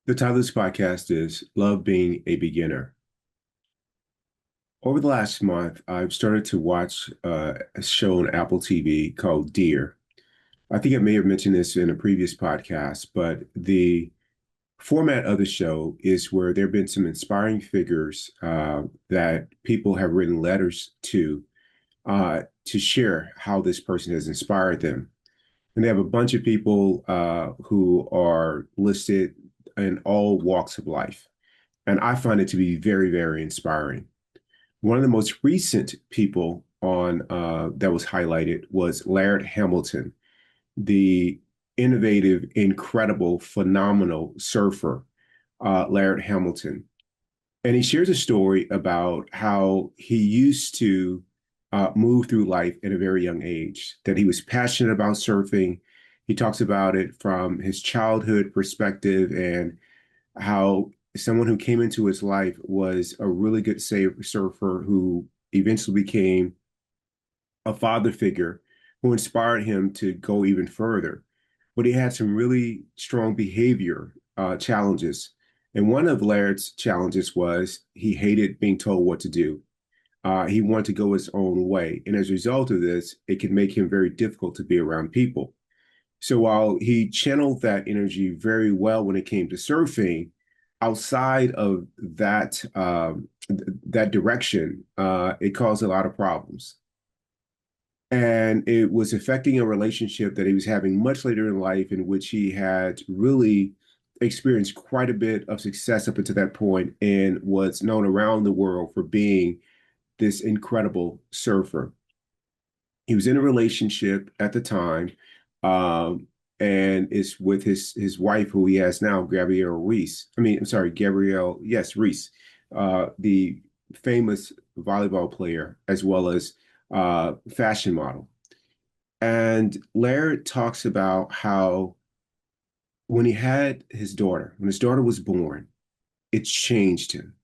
The title of this podcast is Love Being a Beginner. Over the last month, I've started to watch a show on Apple TV called Dear. I think I may have mentioned this in a previous podcast, but the format of the show is where there have been some inspiring figures that people have written letters to share how this person has inspired them. And they have a bunch of people who are listed in all walks of life. And I find it to be very, very inspiring. One of the most recent people on that was highlighted was Laird Hamilton, the innovative, incredible, phenomenal surfer, Laird Hamilton. And he shares a story about how he used to move through life at a very young age, that he was passionate about surfing. He talks about it from his childhood perspective and how someone who came into his life was a really good surfer who eventually became a father figure who inspired him to go even further. But he had some really strong behavior challenges. And one of Laird's challenges was he hated being told what to do. He wanted to go his own way. And as a result of this, it could make him very difficult to be around people. So while he channeled that energy very well when it came to surfing, outside of that direction, it caused a lot of problems, and it was affecting a relationship that he was having much later in life, in which he had really experienced quite a bit of success up until that point, and was known around the world for being this incredible surfer. He was in a relationship at the time, um, and is with his wife, who he has now, Gabrielle Reese. I'm sorry, Gabrielle. Yes, Reese, the famous volleyball player as well as fashion model. And Laird talks about how when his daughter was born, it changed him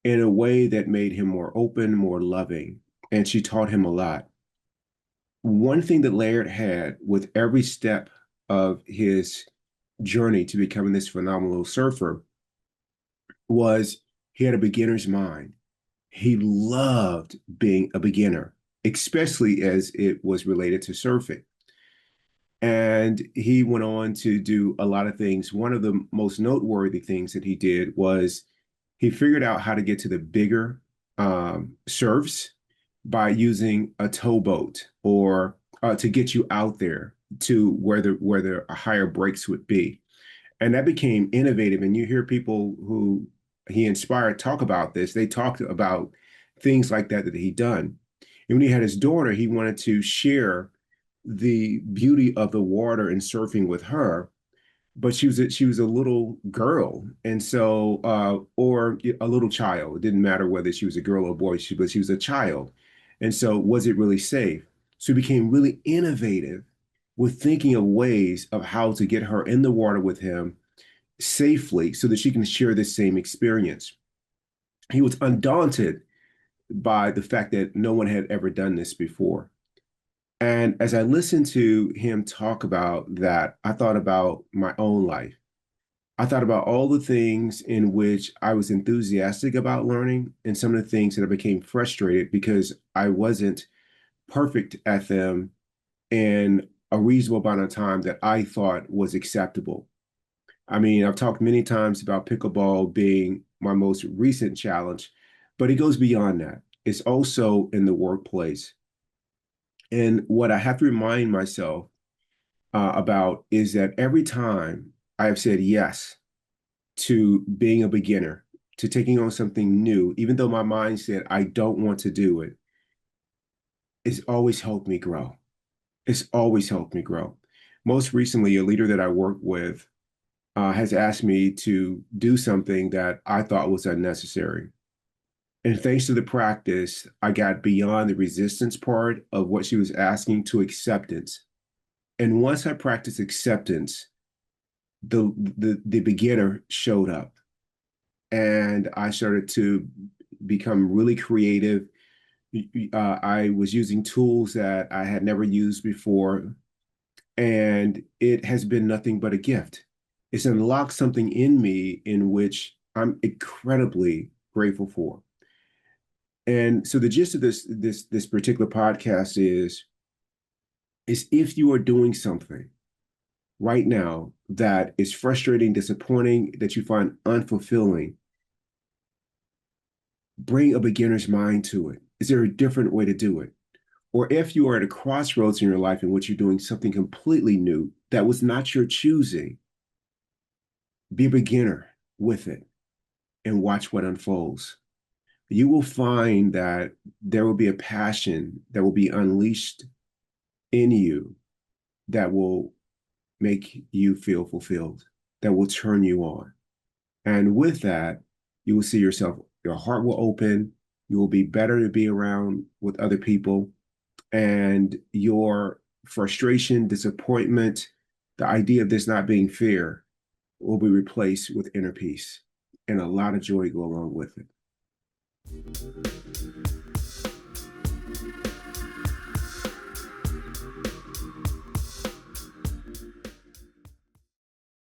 in a way that made him more open, more loving, and she taught him a lot. One thing that Laird had with every step of his journey to becoming this phenomenal surfer was he had a beginner's mind. He loved being a beginner, especially as it was related to surfing. And he went on to do a lot of things. One of the most noteworthy things that he did was he figured out how to get to the bigger surfs by using a towboat, or to get you out there to where the higher breaks would be. And that became innovative. And you hear people who he inspired talk about this. They talked about things like that he done. And when he had his daughter, he wanted to share the beauty of the water and surfing with her. But she was a little girl, and so or a little child. It didn't matter whether she was a girl or a boy, but she was a child. And so was it really safe? So he became really innovative with thinking of ways of how to get her in the water with him safely so that she can share this same experience. He was undaunted by the fact that no one had ever done this before. And as I listened to him talk about that, I thought about my own life. I thought about all the things in which I was enthusiastic about learning and some of the things that I became frustrated because I wasn't perfect at them in a reasonable amount of time that I thought was acceptable. I've talked many times about pickleball being my most recent challenge, but it goes beyond that. It's also in the workplace. And what I have to remind myself about is that every time I have said yes to being a beginner, to taking on something new, even though my mind said I don't want to do it, it's always helped me grow. It's always helped me grow. Most recently, a leader that I work with has asked me to do something that I thought was unnecessary. And thanks to the practice, I got beyond the resistance part of what she was asking to acceptance. And once I practiced acceptance, the beginner showed up, and I started to become really creative. I was using tools that I had never used before, and it has been nothing but a gift. It's unlocked something in me in which I'm incredibly grateful for. And so the gist of this particular podcast is if you are doing something right now that is frustrating, disappointing, that you find unfulfilling, bring a beginner's mind to it. Is there a different way to do it? Or if you are at a crossroads in your life in which you're doing something completely new that was not your choosing, be a beginner with it and watch what unfolds. You will find that there will be a passion that will be unleashed in you that will make you feel fulfilled, that will turn you on. And with that, you will see yourself, your heart will open, you will be better to be around with other people, and your frustration, disappointment, the idea of this not being fair will be replaced with inner peace and a lot of joy go along with it.